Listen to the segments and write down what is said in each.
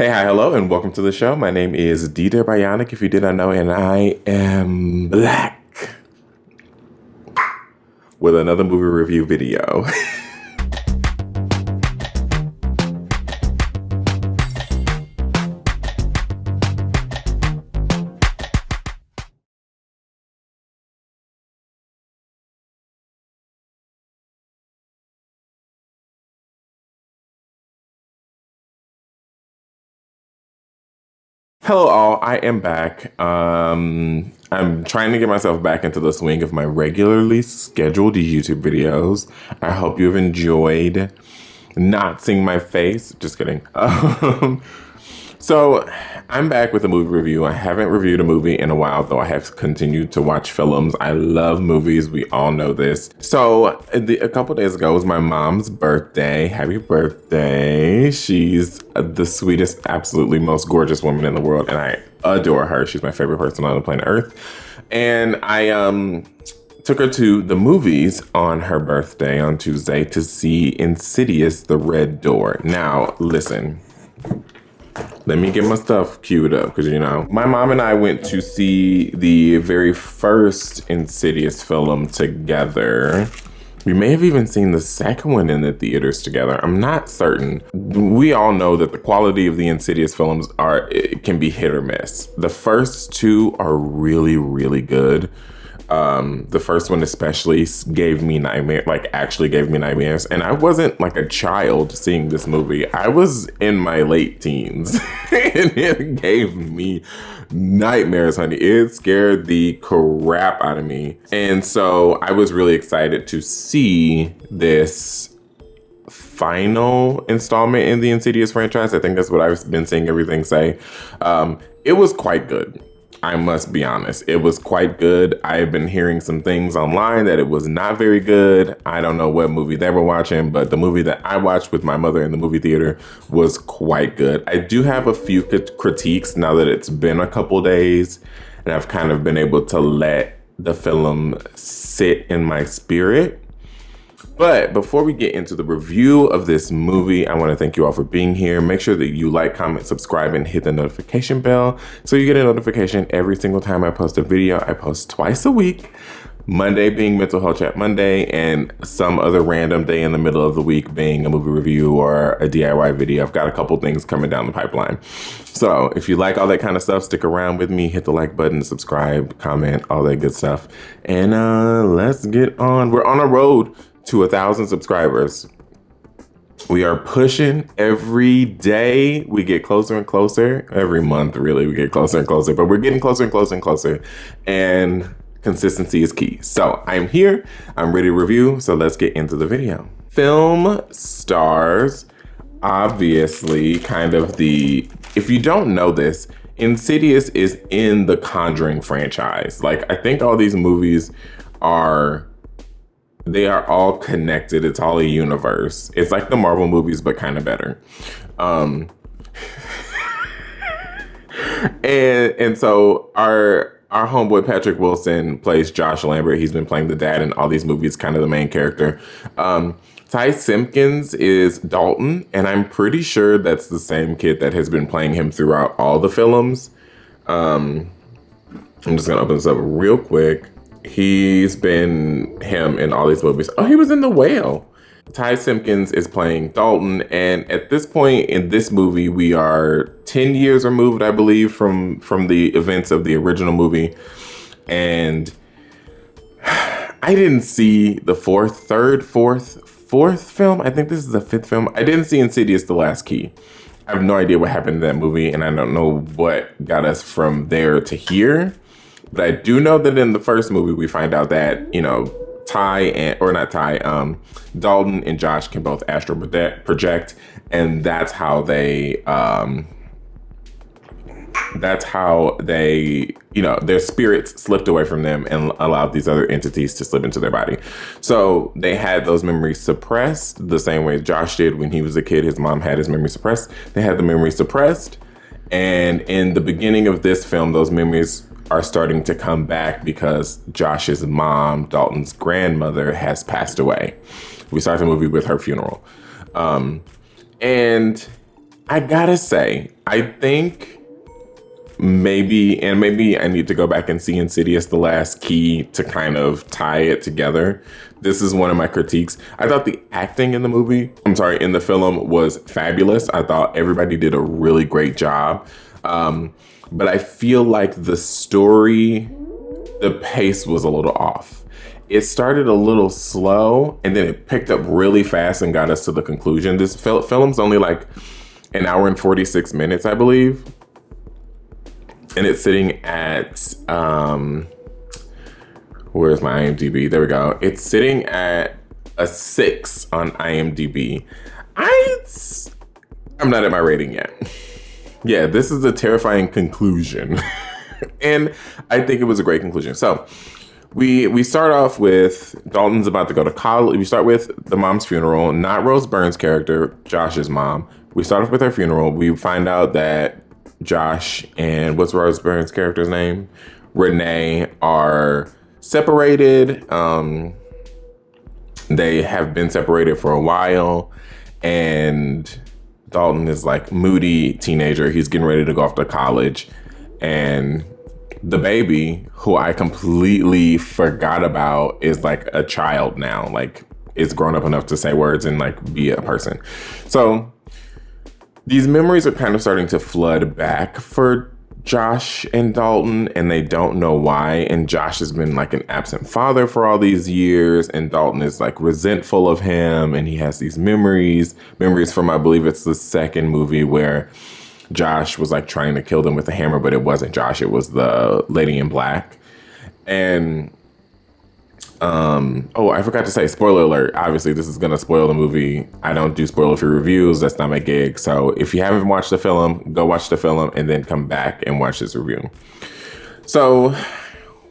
Hey, hi, hello, and welcome to the show. My name is DDare Bionic, if you did not know, and I am black with another movie review video. Hello, all. I am back. I'm trying to get myself back into the swing of my regularly scheduled YouTube videos. I hope you have enjoyed not seeing my face. Just kidding. So I'm back with a movie review. I haven't reviewed a movie in a while, though I have continued to watch films. I love movies. We all know this. So a couple days ago was my mom's birthday. Happy birthday. She's the sweetest, absolutely most gorgeous woman in the world, and I adore her. She's my favorite person on the planet Earth. And I took her to the movies on her birthday on Tuesday to see Insidious: The Red Door. Now, listen. Let me get my stuff queued up because, you know, my mom and I went to see the very first Insidious film together. We may have even seen the second one in the theaters together. I'm not certain. We all know that the quality of the Insidious films can be hit or miss. The first two are really, really good. The first one especially gave me actually gave me nightmares. And I wasn't like a child seeing this movie. I was in my late teens and it gave me nightmares, honey. It scared the crap out of me. And so I was really excited to see this final installment in the Insidious franchise. I think that's what I've been seeing everything say. It was quite good. I must be honest. It was quite good. I've been hearing some things online that it was not very good. I don't know what movie they were watching, but the movie that I watched with my mother in the movie theater was quite good. I do have a few critiques now that it's been a couple days and I've kind of been able to let the film sit in my spirit. But before we get into the review of this movie, I want to thank you all for being here. Make sure that you like, comment, subscribe, and hit the notification bell so you get a notification every single time I post a video. I post twice a week, Monday being Mental Health Chat Monday, and some other random day in the middle of the week being a movie review or a DIY video. I've got a couple things coming down the pipeline. So if you like all that kind of stuff, stick around with me, hit the like button, subscribe, comment, all that good stuff. And let's get on. We're on a road to 1,000 subscribers. We are pushing every day. We get closer and closer. Every month, really, we get closer and closer. But we're getting closer and closer and closer. And consistency is key. So I'm here. I'm ready to review. So let's get into the video. Film stars, obviously, if you don't know this, Insidious is in the Conjuring franchise. Like, I think all these movies they are all connected. It's all a universe. It's like the Marvel movies, but kind of better. And so our homeboy Patrick Wilson plays Josh Lambert. He's been playing the dad in all these movies, kind of the main character. Ty Simpkins is Dalton, and I'm pretty sure that's the same kid that has been playing him throughout all the films. I'm just gonna open this up real quick. He's been him in all these movies. Oh, he was in The Whale. Ty Simpkins is playing Dalton. And at this point in this movie, we are 10 years removed, I believe, from the events of the original movie. And I didn't see the fourth film. I think this is the fifth film. I didn't see Insidious: The Last Key. I have no idea what happened in that movie. And I don't know what got us from there to here. But I do know that in the first movie, we find out that, you know, Dalton and Josh can both astral project, and that's how they, you know, their spirits slipped away from them and allowed these other entities to slip into their body. So they had those memories suppressed the same way Josh did when he was a kid. His mom had his memory suppressed. They had the memory suppressed. And in the beginning of this film, those memories are starting to come back because Josh's mom, Dalton's grandmother, has passed away. We start the movie with her funeral. And I gotta say, I think maybe I need to go back and see Insidious: The Last Key to kind of tie it together. This is one of my critiques. I thought the acting in the film was fabulous. I thought everybody did a really great job. But I feel like the story, the pace was a little off. It started a little slow and then it picked up really fast and got us to the conclusion. This film's only like an hour and 46 minutes, I believe. And it's sitting at, where's my IMDb? There we go. It's sitting at a 6 on IMDb. I'm not at my rating yet. Yeah, this is a terrifying conclusion. And I think it was a great conclusion. So we start off with Dalton's about to go to college. We start with the mom's funeral, not Rose Byrne's character, Josh's mom. We start off with her funeral. We find out that Josh and what's Rose Byrne's character's name? Renee are separated. They have been separated for a while, and Dalton is like moody teenager. He's getting ready to go off to college, and the baby, who I completely forgot about, is like a child now. Like, is grown up enough to say words and like be a person. So these memories are kind of starting to flood back for Josh and Dalton, and they don't know why. And Josh has been like an absent father for all these years, and Dalton is like resentful of him, and he has these memories from, I believe it's the second movie, where Josh was like trying to kill them with a hammer, but it wasn't Josh, it was the lady in black. And I forgot to say, spoiler alert. Obviously, this is going to spoil the movie. I don't do spoiler-free reviews. That's not my gig. So if you haven't watched the film, go watch the film and then come back and watch this review. So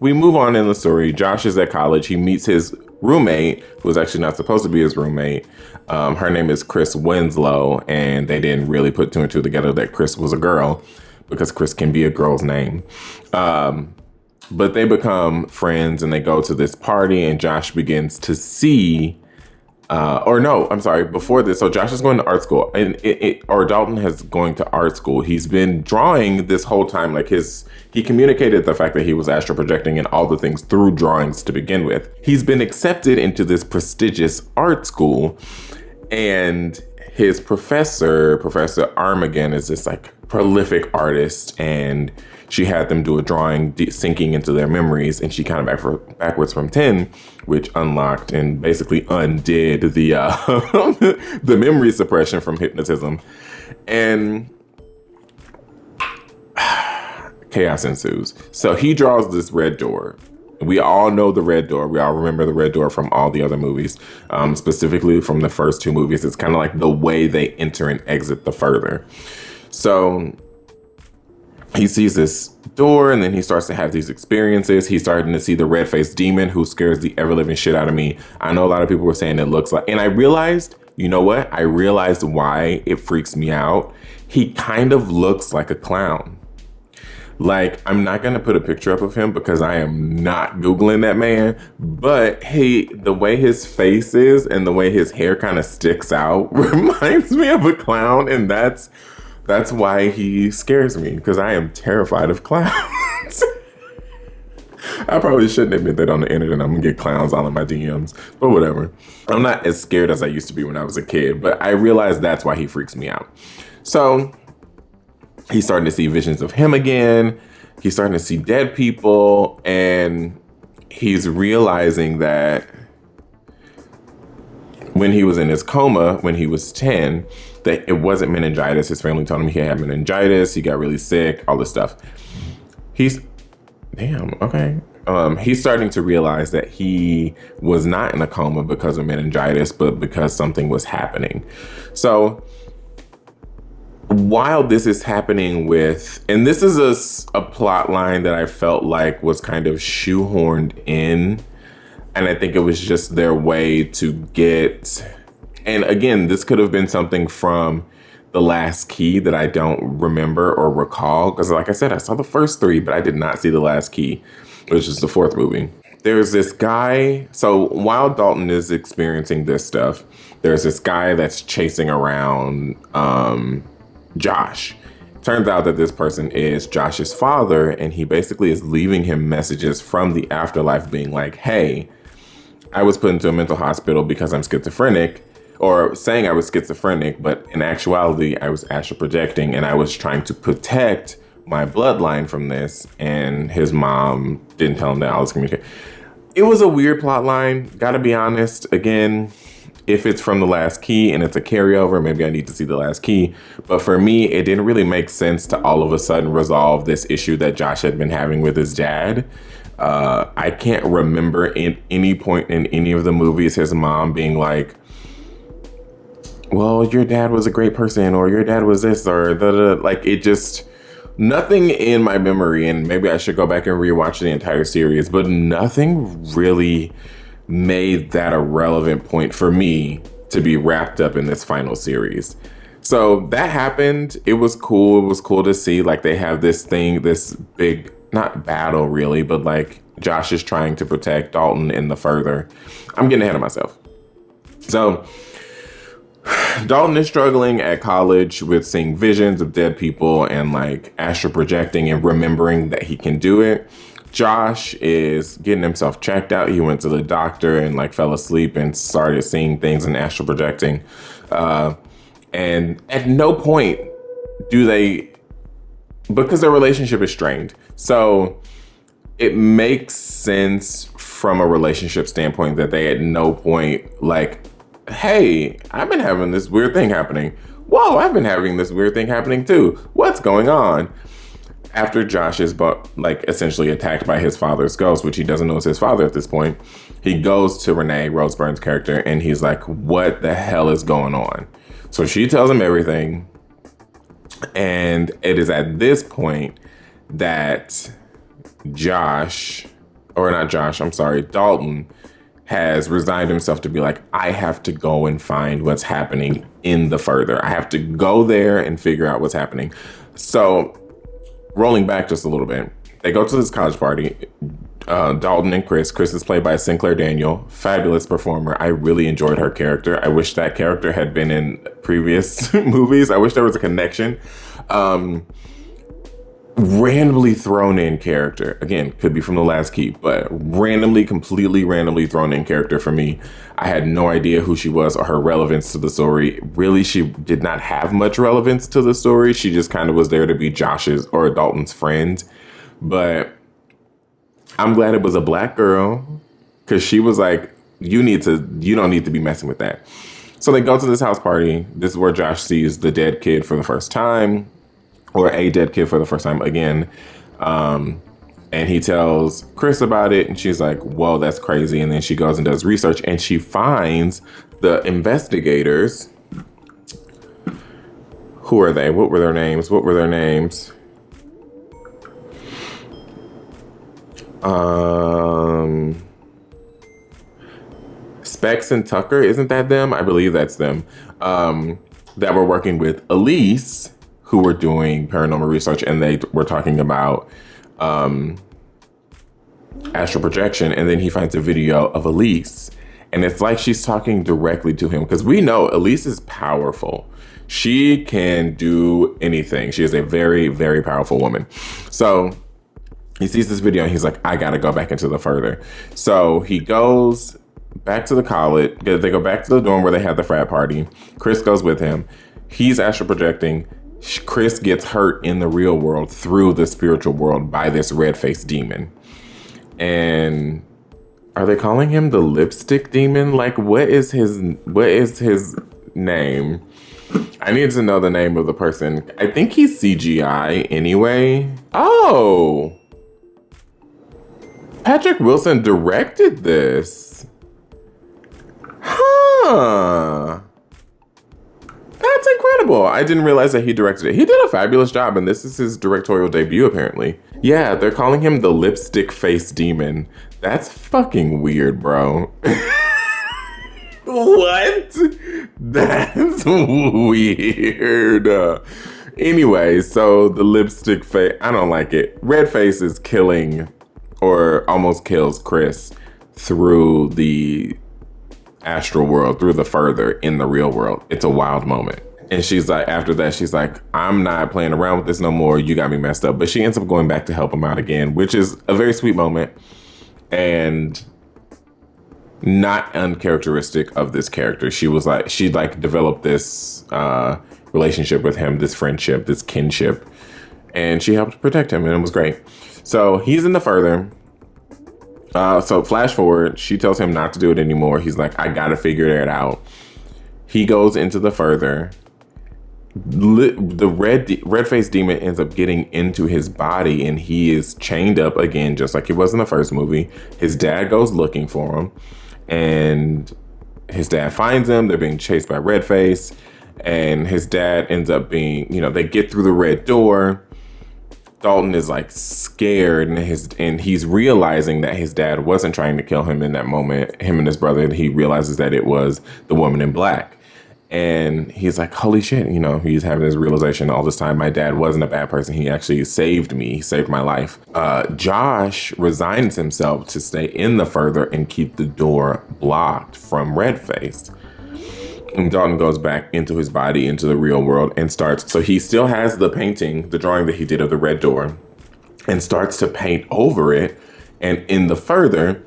we move on in the story. Josh is at college. He meets his roommate, who's actually not supposed to be his roommate. Her name is Chris Winslow, and they didn't really put two and two together that Chris was a girl, because Chris can be a girl's name. But they become friends and they go to this party, and Josh begins to see, before this. So Josh is going to art school, and Dalton is going to art school. He's been drawing this whole time. Like he communicated the fact that he was astral projecting and all the things through drawings to begin with. He's been accepted into this prestigious art school, and his professor, Professor Armageddon, is this like prolific artist, and she had them do a drawing sinking into their memories, and she counted backwards from 10, which unlocked and basically undid the the memory suppression from hypnotism, and chaos ensues. So he draws this red door. We all know the red door. We all remember the red door from all the other movies, specifically from the first two movies. It's kind of like the way they enter and exit the further. So he sees this door, and then he starts to have these experiences. He's starting to see the red-faced demon, who scares the ever-living shit out of me. I know a lot of people were saying it looks like, and I realized, you know what? I realized why it freaks me out. He kind of looks like a clown. Like, I'm not going to put a picture up of him because I am not Googling that man, but the way his face is and the way his hair kind of sticks out reminds me of a clown, and that's why he scares me, because I am terrified of clowns. I probably shouldn't admit that on the internet. I'm gonna get clowns all in my DMs, but whatever. I'm not as scared as I used to be when I was a kid, but I realized that's why he freaks me out. So he's starting to see visions of him again. He's starting to see dead people, and he's realizing that when he was in his coma, when he was 10, that it wasn't meningitis. His family told him he had meningitis. He got really sick, all this stuff. He's starting to realize that he was not in a coma because of meningitis, but because something was happening. So while this is happening and this is a plot line that I felt like was kind of shoehorned in, and I think it was just their way to get, and again, this could have been something from The Last Key that I don't remember or recall, because like I said, I saw the first three, but I did not see The Last Key, which is the fourth movie. There's this guy, so while Dalton is experiencing this stuff, there's this guy that's chasing around Josh. Turns out that this person is Josh's father, and he basically is leaving him messages from the afterlife being like, hey, I was put into a mental hospital because I'm schizophrenic, or saying I was schizophrenic, but in actuality, I was astral projecting, and I was trying to protect my bloodline from this, and his mom didn't tell him that I was communicating. It was a weird plot line, gotta be honest. Again, if it's from The Last Key and it's a carryover, maybe I need to see The Last Key. But for me, it didn't really make sense to all of a sudden resolve this issue that Josh had been having with his dad. I can't remember in any point in any of the movies his mom being like, well, your dad was a great person, or your dad was this, or like, it just, nothing in my memory, and maybe I should go back and rewatch the entire series, but nothing really made that a relevant point for me to be wrapped up in this final series. So that happened. It was cool. It was cool to see, like, they have this thing, this big, not battle really, but like Josh is trying to protect Dalton in the further. I'm getting ahead of myself. So Dalton is struggling at college with seeing visions of dead people and like astral projecting and remembering that he can do it. Josh is getting himself checked out. He went to the doctor and like fell asleep and started seeing things and astral projecting. And at no point do they, because their relationship is strained. So it makes sense from a relationship standpoint that they at no point like, hey, I've been having this weird thing happening. Whoa, I've been having this weird thing happening too. What's going on? After Josh is like essentially attacked by his father's ghost, which he doesn't know is his father at this point, he goes to Renee, Rose Byrne's character, and he's like, what the hell is going on? So she tells him everything. And it is at this point that Dalton has resigned himself to be like, I have to go and find what's happening in the further. I have to go there and figure out what's happening. So rolling back just a little bit, they go to this college party. Dalton and Chris is played by Sinclair Daniel, fabulous performer. I really enjoyed her character. I wish that character had been in previous movies. I wish there was a connection. Randomly thrown in character. Again, could be from The Last Key, but completely randomly thrown in character for me. I had no idea who she was or her relevance to the story. Really, she did not have much relevance to the story. She just kind of was there to be Josh's or Dalton's friend. But I'm glad it was a black girl, because she was like, you don't need to be messing with that. So they go to this house party. This is where Josh sees the dead kid for the first time. Or a dead kid for the first time again. And he tells Chris about it, and she's like, whoa, that's crazy. And then she goes and does research, and she finds the investigators. Who are they? What were their names? Specs and Tucker, isn't that them? I believe that's them. That were working with Elise, who were doing paranormal research, and they were talking about astral projection. And then he finds a video of Elise, and it's like she's talking directly to him, because we know Elise is powerful. She can do anything. She is a very, very powerful woman. So he sees this video and he's like, I gotta go back into the further. So he goes back to the college. They go back to the dorm where they had the frat party. Chris goes with him. He's astral projecting. Chris gets hurt in the real world through the spiritual world by this red-faced demon. And are they calling him the lipstick demon? Like, what is his name? I need to know the name of the person. I think he's CGI anyway. Oh, Patrick Wilson directed this. Huh. That's incredible. I didn't realize that he directed it. He did a fabulous job, and this is his directorial debut, apparently. Yeah, they're calling him the lipstick face demon. That's fucking weird, bro. What? That's weird. Anyway, so the lipstick face, I don't like it. Red face is killing, or almost kills Chris through the astral world, through the further in the real world. It's a wild moment. And she's like, after that, she's like, I'm not playing around with this no more. You got me messed up. But she ends up going back to help him out again, which is a very sweet moment and not uncharacteristic of this character. She developed this relationship with him, this friendship, this kinship, and she helped protect him, and it was great. So he's in the further. So flash forward, she tells him not to do it anymore. He's like, I gotta figure it out. He goes into the further. The red-faced demon ends up getting into his body, and he is chained up again, just like he was in the first movie. His dad goes looking for him, and his dad finds him. They're being chased by Redface, and his dad ends up being, they get through the red door. Dalton is like scared, and he's realizing that his dad wasn't trying to kill him in that moment. Him and his brother, he realizes that it was the woman in black. And he's like, holy shit, he's having this realization all this time. My dad wasn't a bad person. He actually saved me. He saved my life. Josh resigns himself to stay in the further and keep the door blocked from Redface. And Dalton goes back into his body, into the real world, and so he still has the painting, the drawing that he did of the red door, and starts to paint over it. And in the further,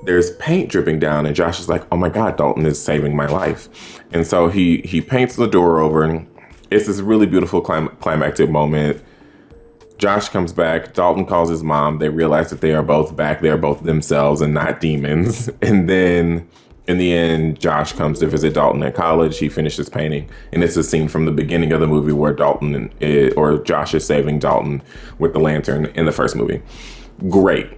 there's paint dripping down, and Josh is like, oh my God, Dalton is saving my life. And so he paints the door over, and it's this really beautiful climactic moment. Josh comes back. Dalton calls his mom. They realize that they are both back. They are both themselves and not demons. And then in the end, Josh comes to visit Dalton at college. He finishes painting, and it's a scene from the beginning of the movie where Josh is saving Dalton with the lantern in the first movie. Great.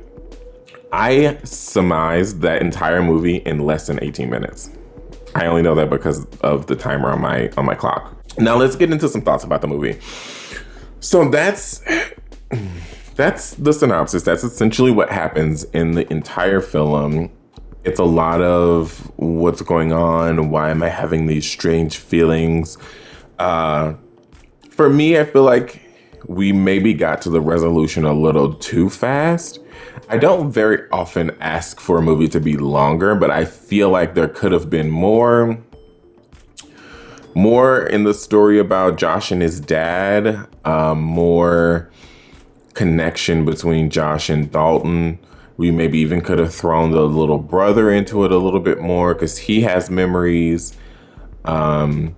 I surmised that entire movie in less than 18 minutes. I only know that because of the timer on my clock. Now let's get into some thoughts about the movie. So that's the synopsis. That's essentially what happens in the entire film. It's a lot of what's going on. Why am I having these strange feelings? For me, I feel like we maybe got to the resolution a little too fast. I don't very often ask for a movie to be longer, but I feel like there could have been more in the story about Josh and his dad, more connection between Josh and Dalton. We maybe even could have thrown the little brother into it a little bit more because he has memories. And,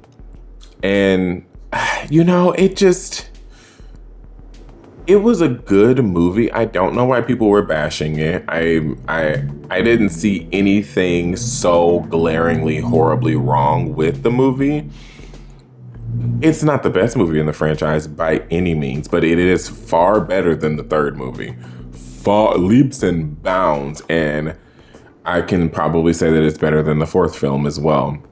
it was a good movie. I don't know why people were bashing it. I didn't see anything so glaringly, horribly wrong with the movie. It's not the best movie in the franchise by any means, but it is far better than the third movie. Far leaps and bounds, and I can probably say that it's better than the fourth film as well.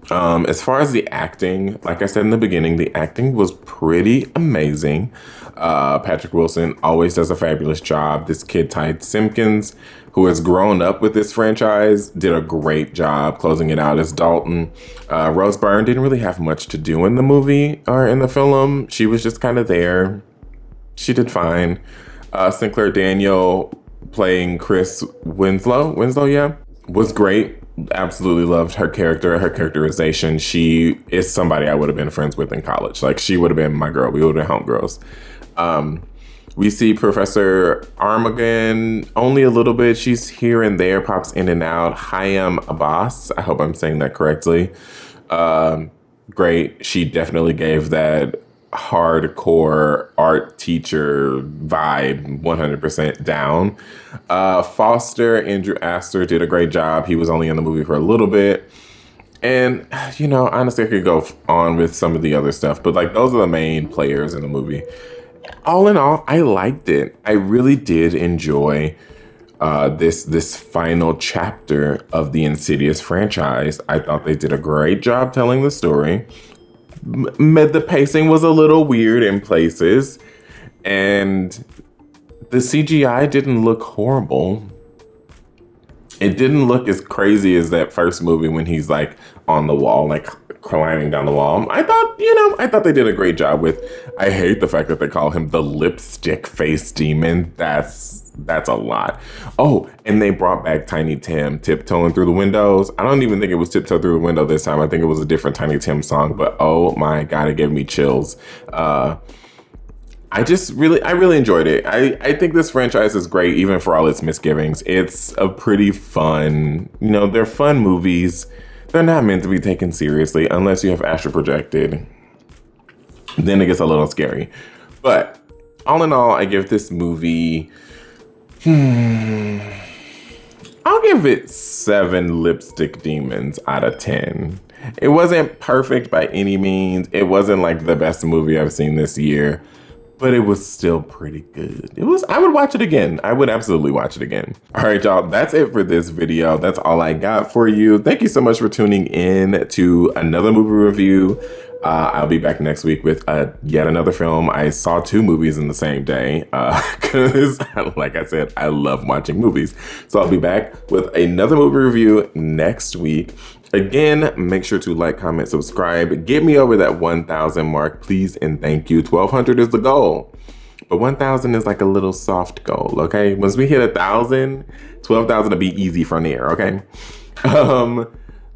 As far as the acting, like I said in the beginning, the acting was pretty amazing. Patrick Wilson always does a fabulous job. This kid, Ty Simpkins, who has grown up with this franchise, did a great job closing it out as Dalton. Rose Byrne didn't really have much to do in the movie or in the film. She was just kind of there. She did fine. Sinclair Daniel playing Chris Winslow, was great. Absolutely loved her character, her characterization. She is somebody I would have been friends with in college. Like, she would have been my girl. We would have been homegirls. We see Professor Armagan only a little bit. She's here and there, pops in and out. Hayam Abbas, I hope I'm saying that correctly. Great. She definitely gave that hardcore art teacher vibe 100% down. Foster, Andrew Astor, did a great job. He was only in the movie for a little bit. And, honestly, I could go on with some of the other stuff, but those are the main players in the movie. All in all, I liked it. I really did enjoy this final chapter of the Insidious franchise. I thought they did a great job telling the story. The pacing was a little weird in places, and the CGI didn't look horrible. It didn't look as crazy as that first movie when he's on the wall, climbing down the wall. I thought they did a great job with. I hate the fact that they call him the lipstick face demon. That's That's a lot. Oh, and they brought back Tiny Tim tiptoeing through the windows. I don't even think it was tiptoe through the window this time. I think it was a different Tiny Tim song, but oh my God, it gave me chills. I really enjoyed it. I think this franchise is great, even for all its misgivings. It's a pretty fun, they're fun movies. They're not meant to be taken seriously unless you have astral projected. Then it gets a little scary. But all in all, I give this movie, I'll give it 7 lipstick demons out of 10. It wasn't perfect by any means. It wasn't like the best movie I've seen this year, but it was still pretty good. I would watch it again. I would absolutely watch it again. All right, y'all, that's it for this video. That's all I got for you. Thank you so much for tuning in to another movie review. I'll be back next week with yet another film. I saw 2 movies in the same day because, like I said, I love watching movies. So I'll be back with another movie review next week. Again, make sure to like, comment, subscribe. Get me over that 1,000 mark, please and thank you. 1,200 is the goal, but 1,000 is like a little soft goal, okay? Once we hit 1,000, 12,000 will be easy from there, okay?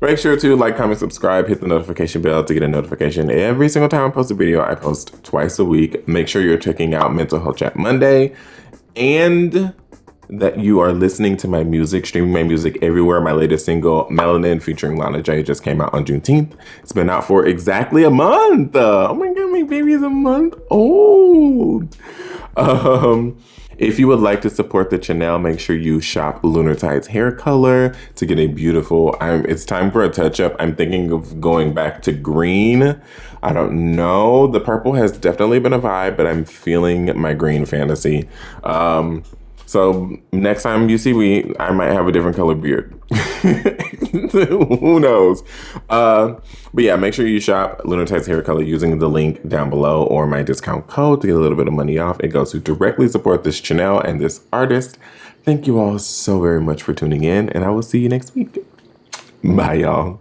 Make sure to like, comment, subscribe, hit the notification bell to get a notification every single time I post a video. I post twice a week. Make sure you're checking out Mental Health Chat Monday and that you are listening to my music, streaming my music everywhere. My latest single, Melanin, featuring Lana J, just came out on Juneteenth. It's been out for exactly a month. Oh my God, my baby is a month old. If you would like to support the channel, make sure you shop Lunar Tide's hair color to get a beautiful, it's time for a touch up. I'm thinking of going back to green. I don't know. The purple has definitely been a vibe, but I'm feeling my green fantasy. So next time you see me, I might have a different color beard. Who knows? But yeah, make sure you shop Lunar Tide's hair color using the link down below or my discount code to get a little bit of money off. It goes to directly support this channel and this artist. Thank you all so very much for tuning in, and I will see you next week. Bye, y'all.